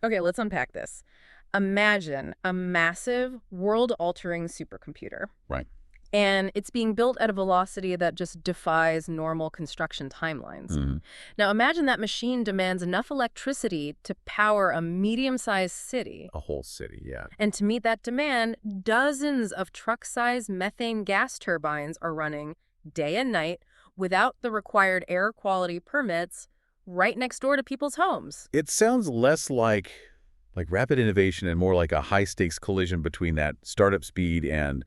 Okay, let's unpack this. Imagine a massive, world-altering supercomputer, Right. and it's being built at a velocity that just defies normal construction timelines. Hmm. Now, imagine that machine demands enough electricity to power a medium-sized city. A whole city, yeah. And to meet that demand, dozens of truck-sized methane gas turbines are running day and night without the required air quality permits right next door to people's homes. It sounds less like rapid innovation and more like a high-stakes collision between that startup speed and,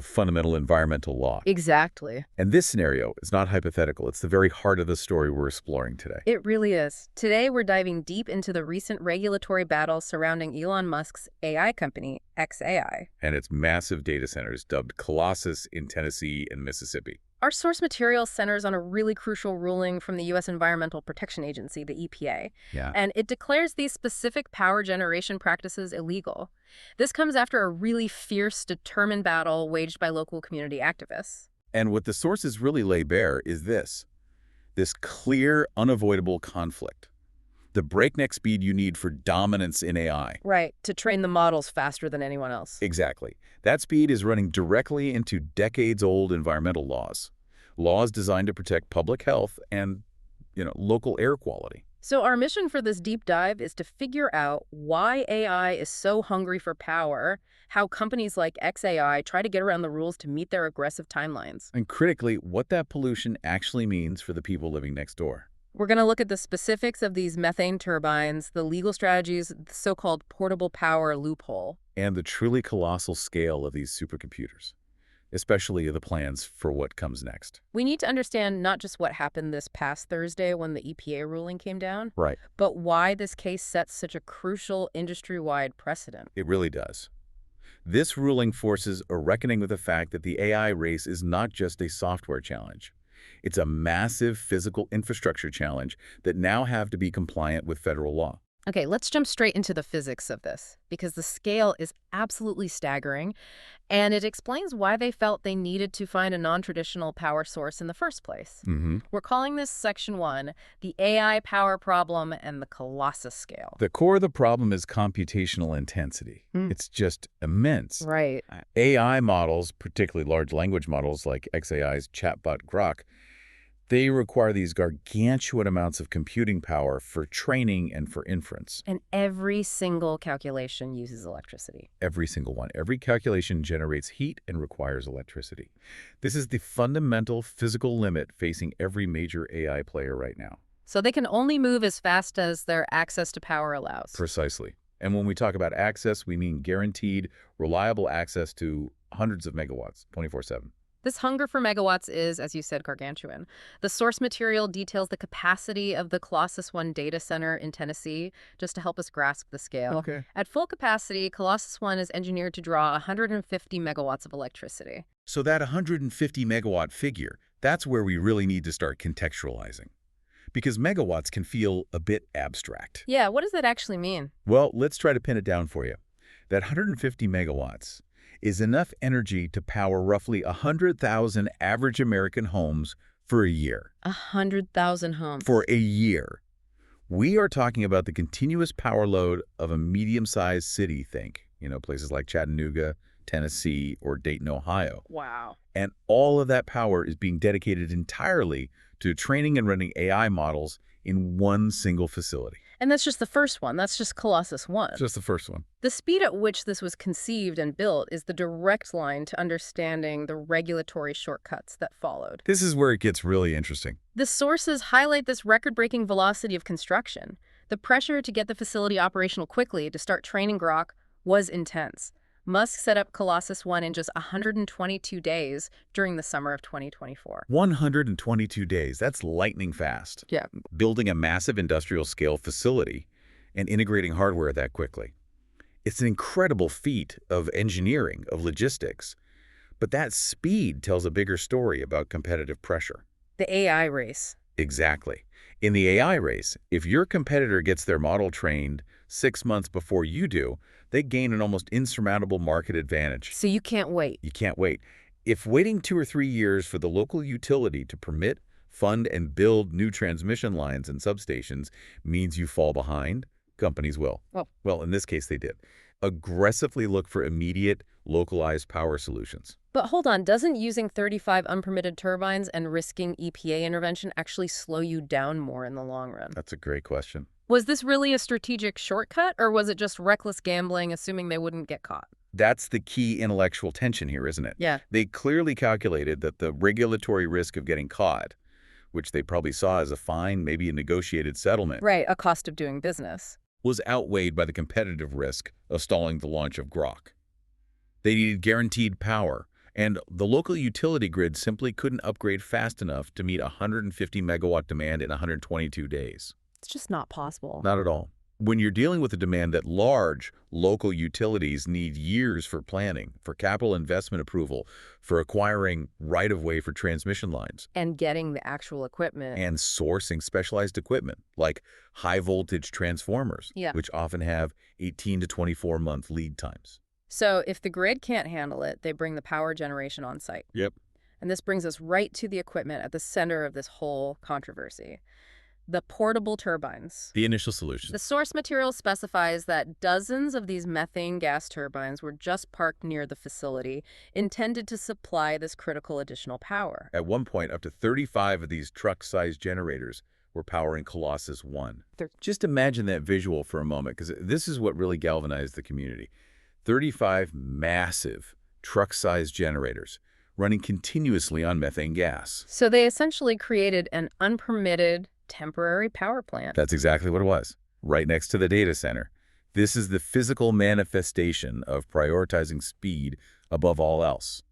fundamental environmental law. Exactly. And this scenario is not hypothetical. It's the very heart of the story we're exploring today. It really is. Today, we're diving deep into the recent regulatory battle surrounding Elon Musk's AI company, xAI. And its massive data centers dubbed Colossus in Tennessee and Mississippi. Our source material centers on a really crucial ruling from the U.S. Environmental Protection Agency, the EPA, Yeah. and it declares these specific power generation practices illegal. This comes after a really fierce, determined battle waged by local community activists. And what the sources really lay bare is this clear, unavoidable conflict. The breakneck speed you need for dominance in AI. Right, to train the models faster than anyone else. Exactly. That speed is running directly into decades-old environmental laws. Laws designed to protect public health and, local air quality. So our mission for this deep dive is to figure out why AI is so hungry for power, how companies like xAI try to get around the rules to meet their aggressive timelines. And critically, what that pollution actually means for the people living next door. We're going to look at the specifics of these methane turbines, the legal strategies, the so-called portable power loophole. And the truly colossal scale of these supercomputers, especially the plans for what comes next. We need to understand not just what happened this past Thursday when the EPA ruling came down, Right. but why this case sets such a crucial industry-wide precedent. It really does. This ruling forces a reckoning with the fact that the AI race is not just a software challenge. It's a massive physical infrastructure challenge that now have to be compliant with federal law. Okay, let's jump straight into the physics of this, because the scale is absolutely staggering, and it explains why they felt they needed to find a non-traditional power source in the first place. We're calling this Section 1, the AI power problem and the Colossus scale. The core of the problem is computational intensity. It's just immense. Right. AI models, particularly large language models like xAI's chatbot Grok, they require these gargantuan amounts of computing power for training and for inference. And every single calculation uses electricity. Every single one. Every calculation generates heat and requires electricity. This is the fundamental physical limit facing every major AI player right now. So they can only move as fast as their access to power allows. Precisely. And when we talk about access, we mean guaranteed, reliable access to hundreds of megawatts, 24/7. This hunger for megawatts is, as you said, gargantuan. The source material details the capacity of the Colossus 1 data center in Tennessee, just to help us grasp the scale. Okay. At full capacity, Colossus 1 is engineered to draw 150 megawatts of electricity. So that 150 megawatt figure, that's where we really need to start contextualizing. Because megawatts can feel a bit abstract. Yeah, what does that actually mean? Well, let's try to pin it down for you. That 150 megawatts is enough energy to power roughly 100,000 average American homes for a year. 100,000 homes. For a year. We are talking about the continuous power load of a medium-sized city, think. Places like Chattanooga, Tennessee, or Dayton, Ohio. Wow. And all of that power is being dedicated entirely to training and running AI models in one single facility. And that's just the first one. That's just Colossus 1. Just the first one. The speed at which this was conceived and built is the direct line to understanding the regulatory shortcuts that followed. This is where it gets really interesting. The sources highlight this record-breaking velocity of construction. The pressure to get the facility operational quickly to start training Grok was intense. Musk set up Colossus 1 in just 122 days during the summer of 2024. 122 days. That's lightning fast. Yeah. Building a massive industrial-scale facility and integrating hardware that quickly. It's an incredible feat of engineering, of logistics. But that speed tells a bigger story about competitive pressure. The AI race. Exactly. In the AI race, if your competitor gets their model trained 6 months before you do, they gain an almost insurmountable market advantage. So you can't wait. You can't wait. If waiting 2 or 3 years for the local utility to permit, fund, and build new transmission lines and substations means you fall behind, companies will. Well, Well, in this case, they did. Aggressively look for immediate, localized power solutions. but hold on, doesn't using 35 unpermitted turbines and risking EPA intervention actually slow you down more in the long run? That's a great question. Was this really a strategic shortcut, or was it just reckless gambling, assuming they wouldn't get caught? That's the key intellectual tension here, isn't it? Yeah. They clearly calculated that the regulatory risk of getting caught, which they probably saw as a fine, maybe a negotiated settlement, Right, a cost of doing business. was outweighed by the competitive risk of stalling the launch of Grok. They needed guaranteed power, and the local utility grid simply couldn't upgrade fast enough to meet 150 megawatt demand in 122 days. It's just not possible. Not at all. When you're dealing with a demand that large local utilities need years for planning, for capital investment approval, for acquiring right-of-way for transmission lines, And getting the actual equipment. and sourcing specialized equipment like high-voltage transformers, Yeah. which often have 18 to 24-month lead times. So if the grid can't handle it, they bring the power generation on site. Yep. And this brings us right to the equipment at the center of this whole controversy. The portable turbines. The initial solution. The source material specifies that dozens of these methane gas turbines were just parked near the facility, intended to supply this critical additional power. At one point, up to 35 of these truck-sized generators were powering Colossus 1. Just imagine that visual for a moment, because this is what really galvanized the community. 35 massive truck-sized generators running continuously on methane gas. So they essentially created an unpermitted temporary power plant. That's exactly what it was, right next to the data center. This is the physical manifestation of prioritizing speed above all else.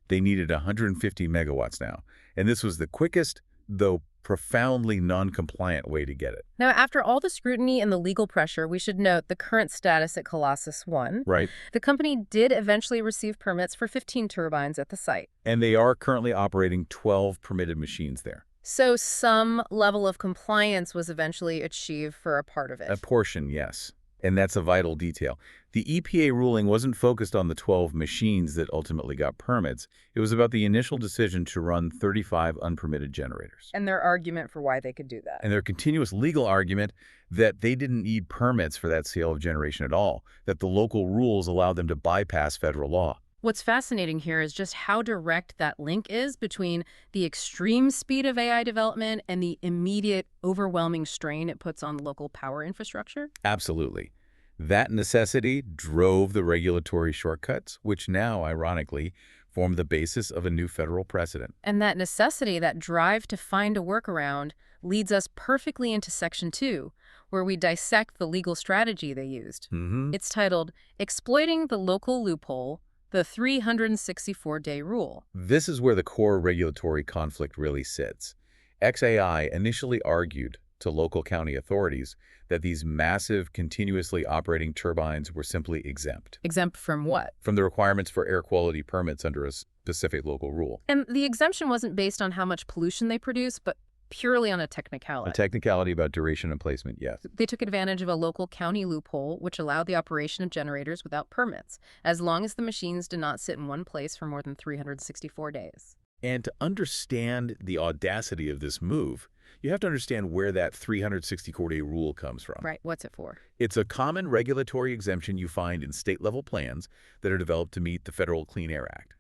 They needed 150 megawatts now, and this was the quickest, though profoundly non-compliant way to get it. Now, after all the scrutiny and the legal pressure, we should note the current status at Colossus 1. Right. The company did eventually receive permits for 15 turbines at the site. And they are currently operating 12 permitted machines there. So some level of compliance was eventually achieved for a part of it. A portion, yes. And that's a vital detail. The EPA ruling wasn't focused on the 12 machines that ultimately got permits. It was about the initial decision to run 35 unpermitted generators. And their argument for why they could do that. And their continuous legal argument that they didn't need permits for that scale of generation at all, that the local rules allowed them to bypass federal law. What's fascinating here is just how direct that link is between the extreme speed of AI development and the immediate, overwhelming strain it puts on local power infrastructure. Absolutely. That necessity drove the regulatory shortcuts, which now, ironically, form the basis of a new federal precedent. And that necessity, that drive to find a workaround, leads us perfectly into Section 2, where we dissect the legal strategy they used. It's titled, Exploiting the Local Loophole, the 364-Day Rule. This is where the core regulatory conflict really sits. XAI initially argued to local county authorities that these massive, continuously operating turbines were simply exempt. Exempt from what? From the requirements for air quality permits under a specific local rule. And the exemption wasn't based on how much pollution they produce, but purely on a technicality. A technicality about duration and placement, yes. They took advantage of a local county loophole, which allowed the operation of generators without permits, as long as the machines did not sit in one place for more than 364 days. And to understand the audacity of this move, you have to understand where that 364-day rule comes from. Right. What's it for? It's a common regulatory exemption you find in state-level plans that are developed to meet the Federal Clean Air Act.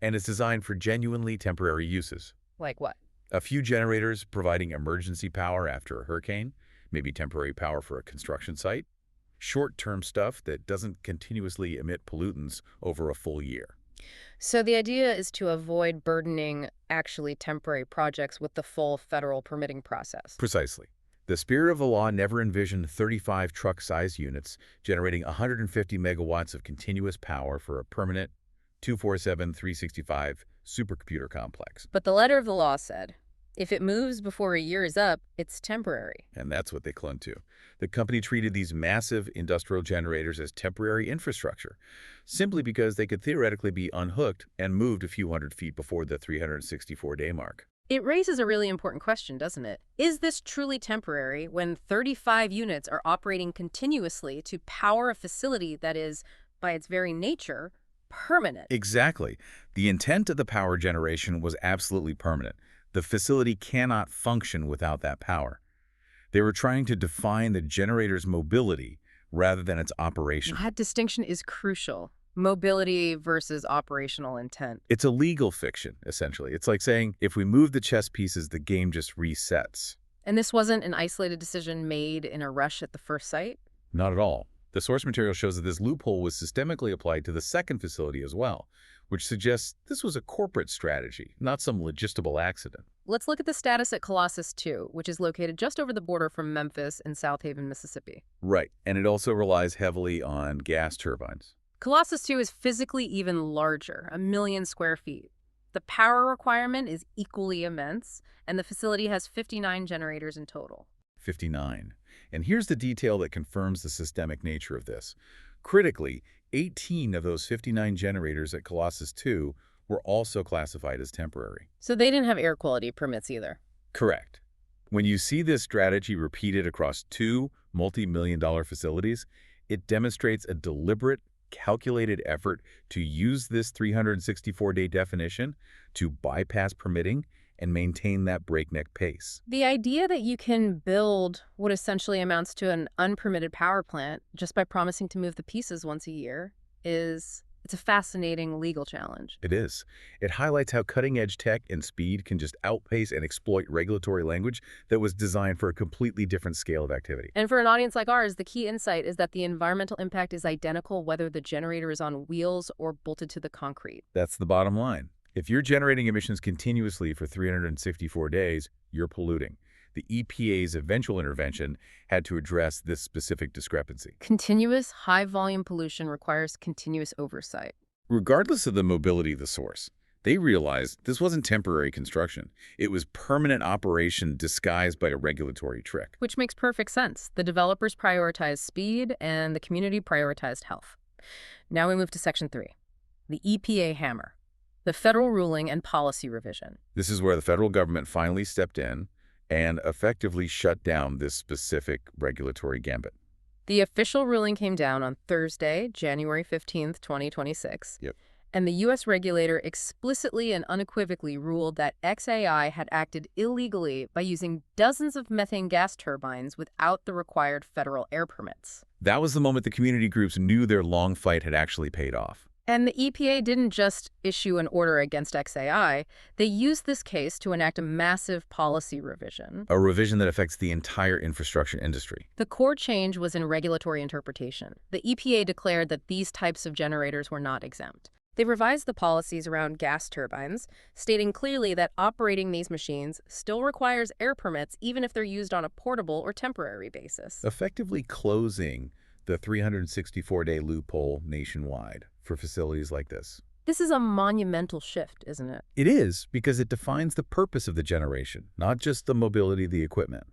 And it's designed for genuinely temporary uses. Like what? A few generators providing emergency power after a hurricane, maybe temporary power for a construction site, short-term stuff that doesn't continuously emit pollutants over a full year. So the idea is to avoid burdening actually temporary projects with the full federal permitting process. Precisely. The spirit of the law never envisioned 35 truck-sized units generating 150 megawatts of continuous power for a permanent 247, 365 supercomputer complex. But the letter of the law said, if it moves before a year is up, it's temporary. And that's what they clung to. The company treated these massive industrial generators as temporary infrastructure, simply because they could theoretically be unhooked and moved a few hundred feet before the 364-day mark. It raises a really important question, doesn't it? Is this truly temporary when 35 units are operating continuously to power a facility that is, by its very nature, permanent? Exactly. The intent of the power generation was absolutely permanent. The facility cannot function without that power. They were trying to define the generator's mobility rather than its operation. That distinction is crucial. Mobility versus operational intent. It's a legal fiction, essentially. It's like saying, if we move the chess pieces, the game just resets. And this wasn't an isolated decision made in a rush at the first sight? Not at all. The source material shows that this loophole was systemically applied to the second facility as well, which suggests this was a corporate strategy, not some logistical accident. Let's look at the status at Colossus 2, which is located just over the border from Memphis and South Haven, Mississippi. Right, and it also relies heavily on gas turbines. Colossus 2 is physically even larger, 1 million square feet. The power requirement is equally immense, and the facility has 59 generators in total. 59. And here's the detail that confirms the systemic nature of this. Critically, 18 of those 59 generators at Colossus 2 were also classified as temporary. So they didn't have air quality permits either. Correct. When you see this strategy repeated across two multi-million-dollar facilities, it demonstrates a deliberate, calculated effort to use this 364-day definition to bypass permitting and maintain that breakneck pace. The idea that you can build what essentially amounts to an unpermitted power plant just by promising to move the pieces once a year it's a fascinating legal challenge. It is. It highlights how cutting-edge tech and speed can just outpace and exploit regulatory language that was designed for a completely different scale of activity. And for an audience like ours, the key insight is that the environmental impact is identical whether the generator is on wheels or bolted to the concrete. That's the bottom line. If you're generating emissions continuously for 364 days, you're polluting. The EPA's eventual intervention had to address this specific discrepancy. Continuous high-volume pollution requires continuous oversight. Regardless of the mobility of the source, they realized this wasn't temporary construction. It was permanent operation disguised by a regulatory trick. Which makes perfect sense. The developers prioritized speed and the community prioritized health. Now we move to Section 3, the EPA hammer, the federal ruling and policy revision. This is where the federal government finally stepped in and effectively shut down this specific regulatory gambit. The official ruling came down on Thursday, January 15th, 2026. Yep. And the U.S. regulator explicitly and unequivocally ruled that XAI had acted illegally by using dozens of methane gas turbines without the required federal air permits. That was the moment the community groups knew their long fight had actually paid off. And the EPA didn't just issue an order against XAI. They used this case to enact a massive policy revision. A revision that affects the entire infrastructure industry. The core change was in regulatory interpretation. The EPA declared that these types of generators were not exempt. They revised the policies around gas turbines, stating clearly that operating these machines still requires air permits even if they're used on a portable or temporary basis. Effectively closing the 364-day loophole nationwide for facilities like this. This is a monumental shift, isn't it? It is, because it defines the purpose of the generation, not just the mobility of the equipment.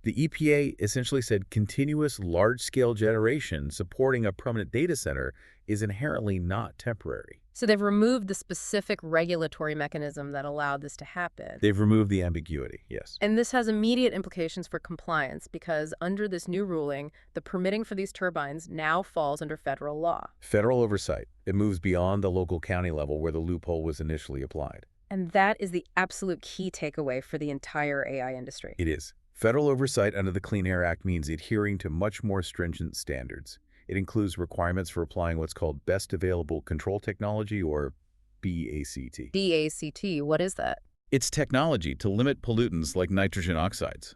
The EPA essentially said continuous large-scale generation supporting a permanent data center is inherently not temporary. So they've removed the specific regulatory mechanism that allowed this to happen. They've removed the ambiguity, yes. And this has immediate implications for compliance because under this new ruling, the permitting for these turbines now falls under federal law. Federal oversight. It moves beyond the local county level where the loophole was initially applied. And that is the absolute key takeaway for the entire AI industry. It is. Federal oversight under the Clean Air Act means adhering to much more stringent standards. It includes requirements for applying what's called Best Available Control Technology, or BACT. BACT, what is that? It's technology to limit pollutants like nitrogen oxides.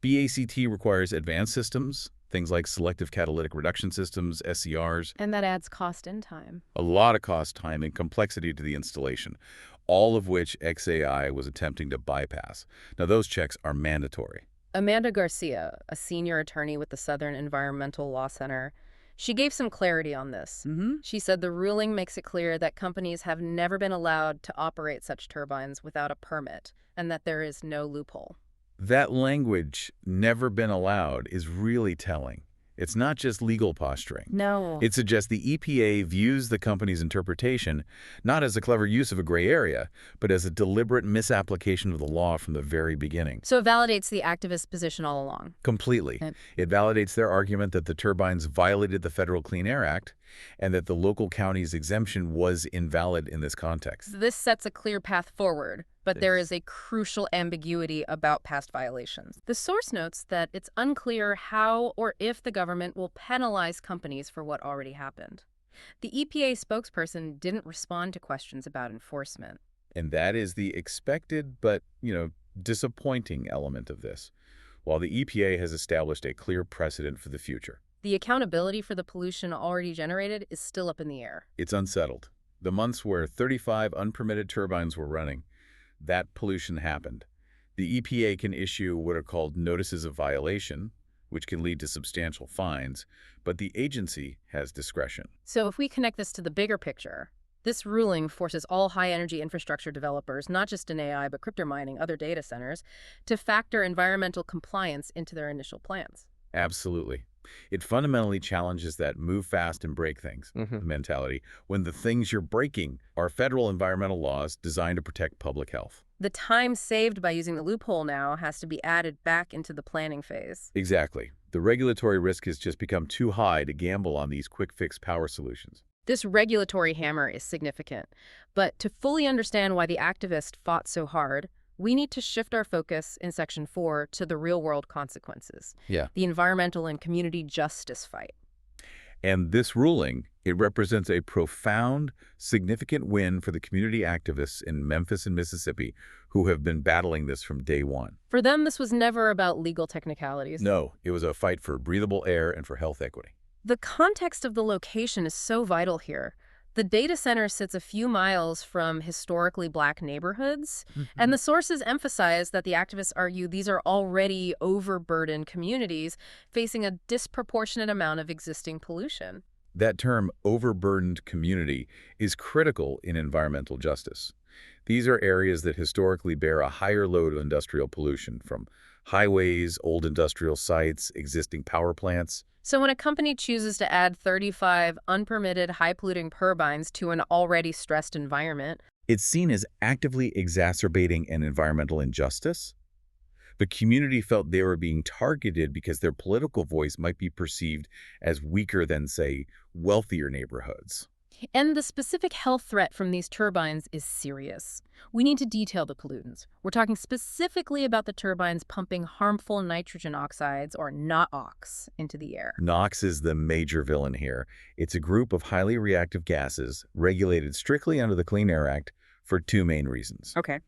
BACT requires advanced systems, things like selective catalytic reduction systems, SCRs. And that adds cost and time. A lot of cost, time, and complexity to the installation, all of which XAI was attempting to bypass. Now, those checks are mandatory. Amanda Garcia, a senior attorney with the Southern Environmental Law Center, she gave some clarity on this. She said the ruling makes it clear that companies have never been allowed to operate such turbines without a permit, and that there is no loophole. That language, never been allowed, is really telling. It's not just legal posturing. No. It suggests the EPA views the company's interpretation not as a clever use of a gray area, but as a deliberate misapplication of the law from the very beginning. So it validates the activist position all along. Completely. It validates their argument that the turbines violated the Federal Clean Air Act and that the local county's exemption was invalid in this context. This sets a clear path forward. but there is a crucial ambiguity about past violations. The source notes that it's unclear how or if the government will penalize companies for what already happened. The EPA spokesperson didn't respond to questions about enforcement. And that is the expected but, disappointing element of this, while the EPA has established a clear precedent for the future. The accountability for the pollution already generated is still up in the air. It's unsettled. The months where 35 unpermitted turbines were running, that pollution happened. The EPA can issue what are called notices of violation, which can lead to substantial fines, but the agency has discretion. So if we connect this to the bigger picture, this ruling forces all high-energy infrastructure developers, not just in AI but crypto mining, other data centers, to factor environmental compliance into their initial plans. Absolutely. It fundamentally challenges that move fast and break things mentality when the things you're breaking are federal environmental laws designed to protect public health. The time saved by using the loophole now has to be added back into the planning phase. Exactly. The regulatory risk has just become too high to gamble on these quick-fix power solutions. This regulatory hammer is significant, but to fully understand why the activists fought so hard, we need to shift our focus in Section 4 to the real-world consequences, the environmental and community justice fight. And this ruling, it represents a profound, significant win for the community activists in Memphis and Mississippi who have been battling this from day one. For them, this was never about legal technicalities. No, it was a fight for breathable air and for health equity. The context of the location is so vital here. The data center sits a few miles from historically Black neighborhoods, and the sources emphasize that the activists argue these are already overburdened communities facing a disproportionate amount of existing pollution. That term, overburdened community, is critical in environmental justice. These are areas that historically bear a higher load of industrial pollution from highways, old industrial sites, existing power plants. So when a company chooses to add 35 unpermitted high-polluting turbines to an already stressed environment, it's seen as actively exacerbating an environmental injustice. The community felt they were being targeted because their political voice might be perceived as weaker than, say, wealthier neighborhoods. And the specific health threat from these turbines is serious. We need to detail the pollutants. We're talking specifically about the turbines pumping harmful nitrogen oxides, or NOx, into the air. NOx is the major villain here. It's a group of highly reactive gases regulated strictly under the Clean Air Act for two main reasons. Okay.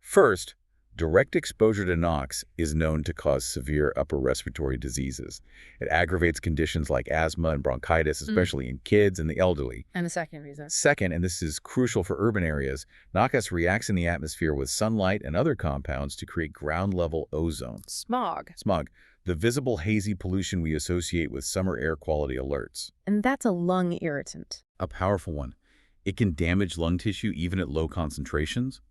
First, direct exposure to NOx is known to cause severe upper respiratory diseases. It aggravates conditions like asthma and bronchitis, especially in kids and the elderly. And the second reason? Second, and this is crucial for urban areas, NOx reacts in the atmosphere with sunlight and other compounds to create ground-level ozone. Smog. Smog, the visible hazy pollution we associate with summer air quality alerts. And that's a lung irritant. A powerful one. It can damage lung tissue even at low concentrations.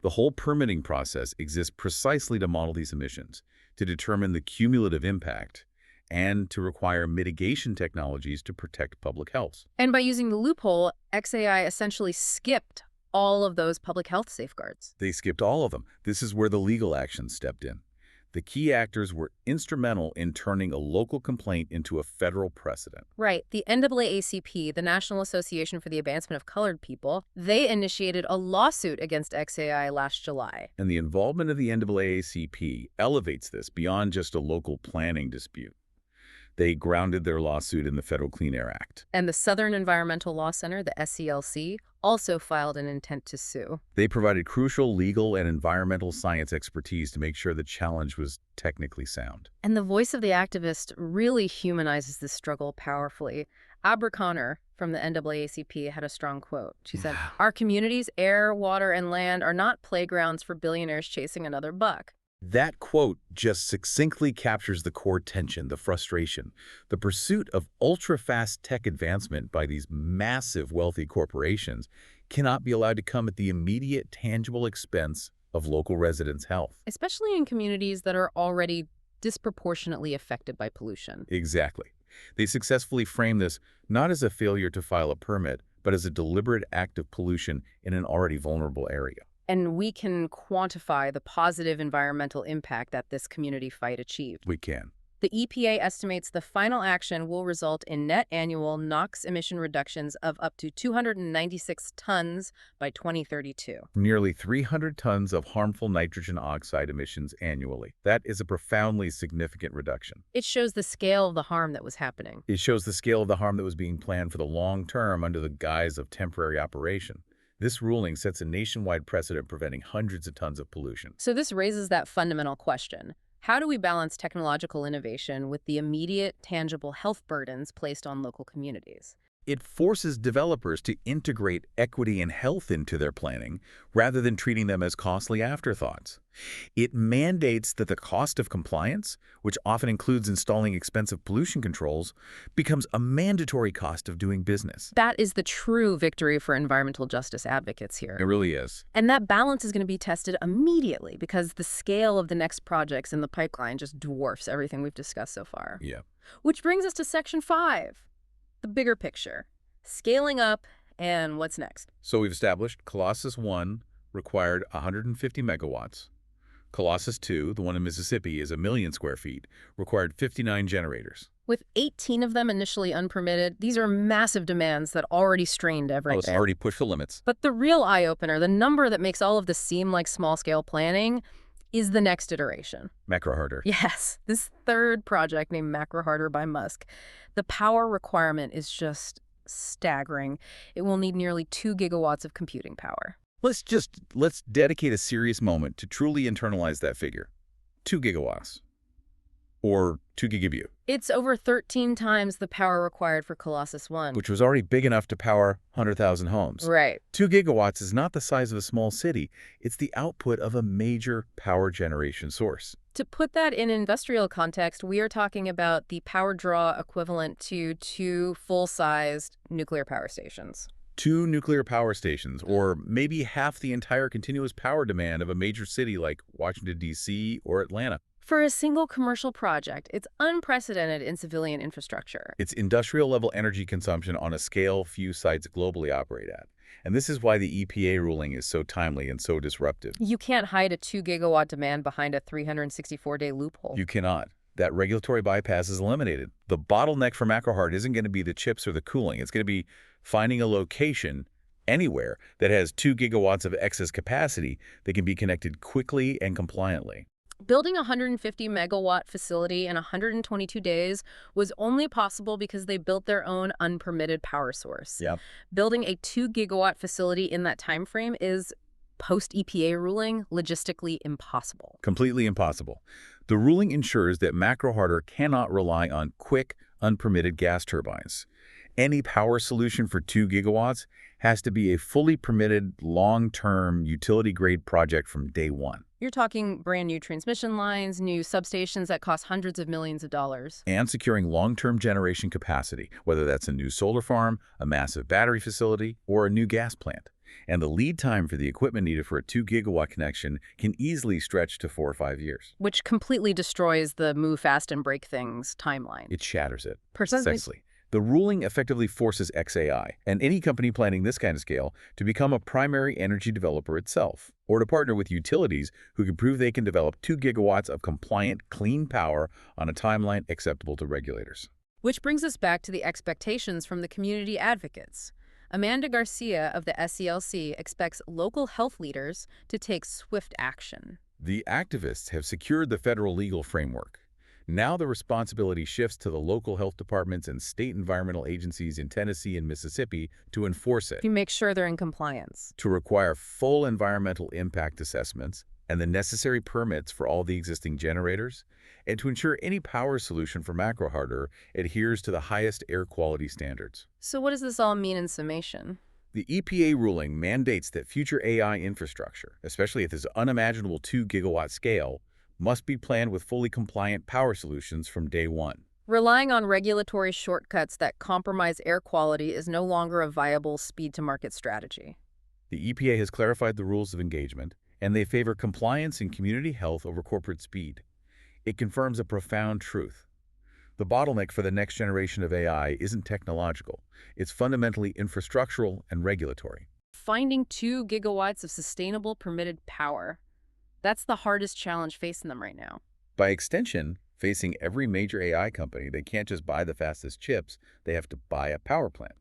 The whole permitting process exists precisely to model these emissions, to determine the cumulative impact, and to require mitigation technologies to protect public health. And by using the loophole, XAI essentially skipped all of those public health safeguards. They skipped all of them. This is where the legal action stepped in. The key actors were instrumental in turning a local complaint into a federal precedent. Right. The NAACP, the National Association for the Advancement of Colored People, they initiated a lawsuit against XAI last July. And the involvement of the NAACP elevates this beyond just a local planning dispute. They grounded their lawsuit in the Federal Clean Air Act. And the Southern Environmental Law Center, the SCLC, also filed an intent to sue. They provided crucial legal and environmental science expertise to make sure the challenge was technically sound. And the voice of the activist really humanizes this struggle powerfully. Abra Connor from the NAACP had a strong quote. She said, "Our communities, air, water, and land are not playgrounds for billionaires chasing another buck." That quote just succinctly captures the core tension, the frustration. The pursuit of ultra-fast tech advancement by these massive wealthy corporations cannot be allowed to come at the immediate tangible expense of local residents' health. Especially in communities that are already disproportionately affected by pollution. Exactly. They successfully frame this not as a failure to file a permit, but as a deliberate act of pollution in an already vulnerable area. And we can quantify the positive environmental impact that this community fight achieved. We can. The EPA estimates the final action will result in net annual NOx emission reductions of up to 296 tons by 2032. Nearly 300 tons of harmful nitrogen oxide emissions annually. That is a profoundly significant reduction. It shows the scale of the harm that was happening. It shows the scale of the harm that was being planned for the long term under the guise of temporary operation. This ruling sets a nationwide precedent preventing hundreds of tons of pollution. So this raises that fundamental question. How do we balance technological innovation with the immediate, tangible health burdens placed on local communities? It forces developers to integrate equity and health into their planning rather than treating them as costly afterthoughts. It mandates that the cost of compliance, which often includes installing expensive pollution controls, becomes a mandatory cost of doing business. That is the true victory for environmental justice advocates here. It really is. And that balance is going to be tested immediately because the scale of the next projects in the pipeline just dwarfs everything we've discussed so far. Yeah. Which brings us to Section 5. The bigger picture, scaling up, and what's next? So we've established Colossus 1 required 150 megawatts. Colossus 2, the one in Mississippi, is 1 million square feet, required 59 generators. With 18 of them initially unpermitted, these are massive demands that already strained everything. It's already pushed the limits. But the real eye-opener, the number that makes all of this seem like small-scale planning, is the next iteration. Macro-harder. Yes, this third project named Macro-harder by Musk. The power requirement is just staggering. It will need nearly 2 gigawatts of computing power. Let's dedicate a serious moment to truly internalize that figure. 2 gigawatts. Or 2 gigabut. It's over 13 times the power required for Colossus 1. Which was already big enough to power 100,000 homes. Right. 2 gigawatts is not the size of a small city. It's the output of a major power generation source. To put that in industrial context, we are talking about the power draw equivalent to 2 full-sized nuclear power stations. 2 nuclear power stations, or maybe half the entire continuous power demand of a major city like Washington, D.C. or Atlanta. For a single commercial project, it's unprecedented in civilian infrastructure. It's industrial-level energy consumption on a scale few sites globally operate at. And this is why the EPA ruling is so timely and so disruptive. You can't hide a 2-gigawatt demand behind a 364-day loophole. You cannot. That regulatory bypass is eliminated. The bottleneck for macro-hard isn't going to be the chips or the cooling. It's going to be finding a location anywhere that has 2 gigawatts of excess capacity that can be connected quickly and compliantly. Building a 150-megawatt facility in 122 days was only possible because they built their own unpermitted power source. Yep. Building a 2-gigawatt facility in that time frame is, post-EPA ruling, logistically impossible. Completely impossible. The ruling ensures that macro-harder cannot rely on quick, unpermitted gas turbines. Any power solution for 2 gigawatts has to be a fully permitted, long-term, utility-grade project from day one. You're talking brand new transmission lines, new substations that cost hundreds of millions of dollars. And securing long-term generation capacity, whether that's a new solar farm, a massive battery facility, or a new gas plant. And the lead time for the equipment needed for a 2-gigawatt connection can easily stretch to 4 or 5 years. Which completely destroys the move fast and break things timeline. It shatters it. Precisely. The ruling effectively forces XAI, and any company planning this kind of scale, to become a primary energy developer itself, or to partner with utilities who can prove they can develop 2 gigawatts of compliant, clean power on a timeline acceptable to regulators. Which brings us back to the expectations from the community advocates. Amanda Garcia of the SCLC expects local health leaders to take swift action. The activists have secured the federal legal framework. Now the responsibility shifts to the local health departments and state environmental agencies in Tennessee and Mississippi to enforce it. To make sure they're in compliance. To require full environmental impact assessments and the necessary permits for all the existing generators, and to ensure any power solution for macro-harder adheres to the highest air quality standards. So what does this all mean in summation? The EPA ruling mandates that future AI infrastructure, especially at this unimaginable 2-gigawatt scale, must be planned with fully compliant power solutions from day one. Relying on regulatory shortcuts that compromise air quality is no longer a viable speed-to-market strategy. The EPA has clarified the rules of engagement, and they favor compliance and community health over corporate speed. It confirms a profound truth. The bottleneck for the next generation of AI isn't technological. It's fundamentally infrastructural and regulatory. Finding 2 gigawatts of sustainable permitted power. That's the hardest challenge facing them right now. By extension, Facing every major AI company, they can't just buy the fastest chips, they have to buy a power plant,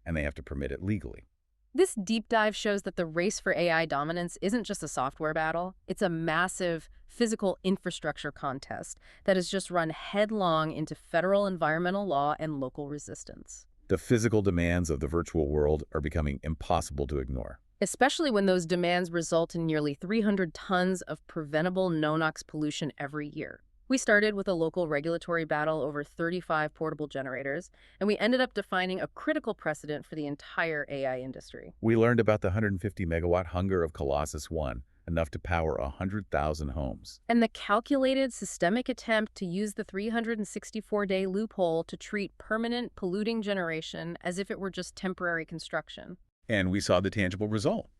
and they have to permit it legally. This deep dive shows that the race for AI dominance isn't just a software battle, it's a massive physical infrastructure contest that has just run headlong into federal environmental law and local resistance. The physical demands of the virtual world are becoming impossible to ignore. Especially when those demands result in nearly 300 tons of preventable no-NOx pollution every year. We started with a local regulatory battle over 35 portable generators, and we ended up defining a critical precedent for the entire AI industry. We learned about the 150-megawatt hunger of Colossus 1, enough to power 100,000 homes. And the calculated systemic attempt to use the 364-day loophole to treat permanent polluting generation as if it were just temporary construction. And we saw the tangible result.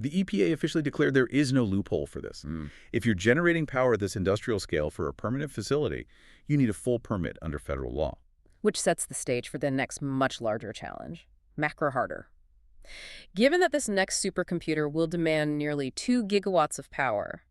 The EPA officially declared there is no loophole for this. If you're generating power at this industrial scale for a permanent facility, you need a full permit under federal law. Which sets the stage for the next much larger challenge, macro harder. Given that this next supercomputer will demand nearly 2 gigawatts of power,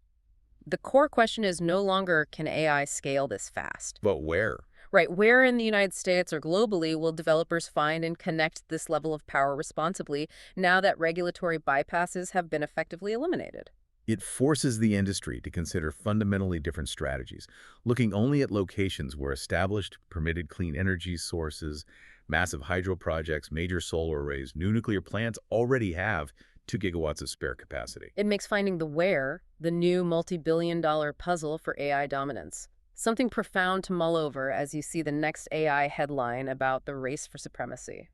the core question is no longer can AI scale this fast? But where? Right, where in the United States or globally will developers find and connect this level of power responsibly now that regulatory bypasses have been effectively eliminated? It forces the industry to consider fundamentally different strategies, looking only at locations where established, permitted clean energy sources, massive hydro projects, major solar arrays, new nuclear plants already have 2 gigawatts of spare capacity. It makes finding the where the new multi-billion-dollar puzzle for AI dominance. Something profound to mull over as you see the next AI headline about the race for supremacy.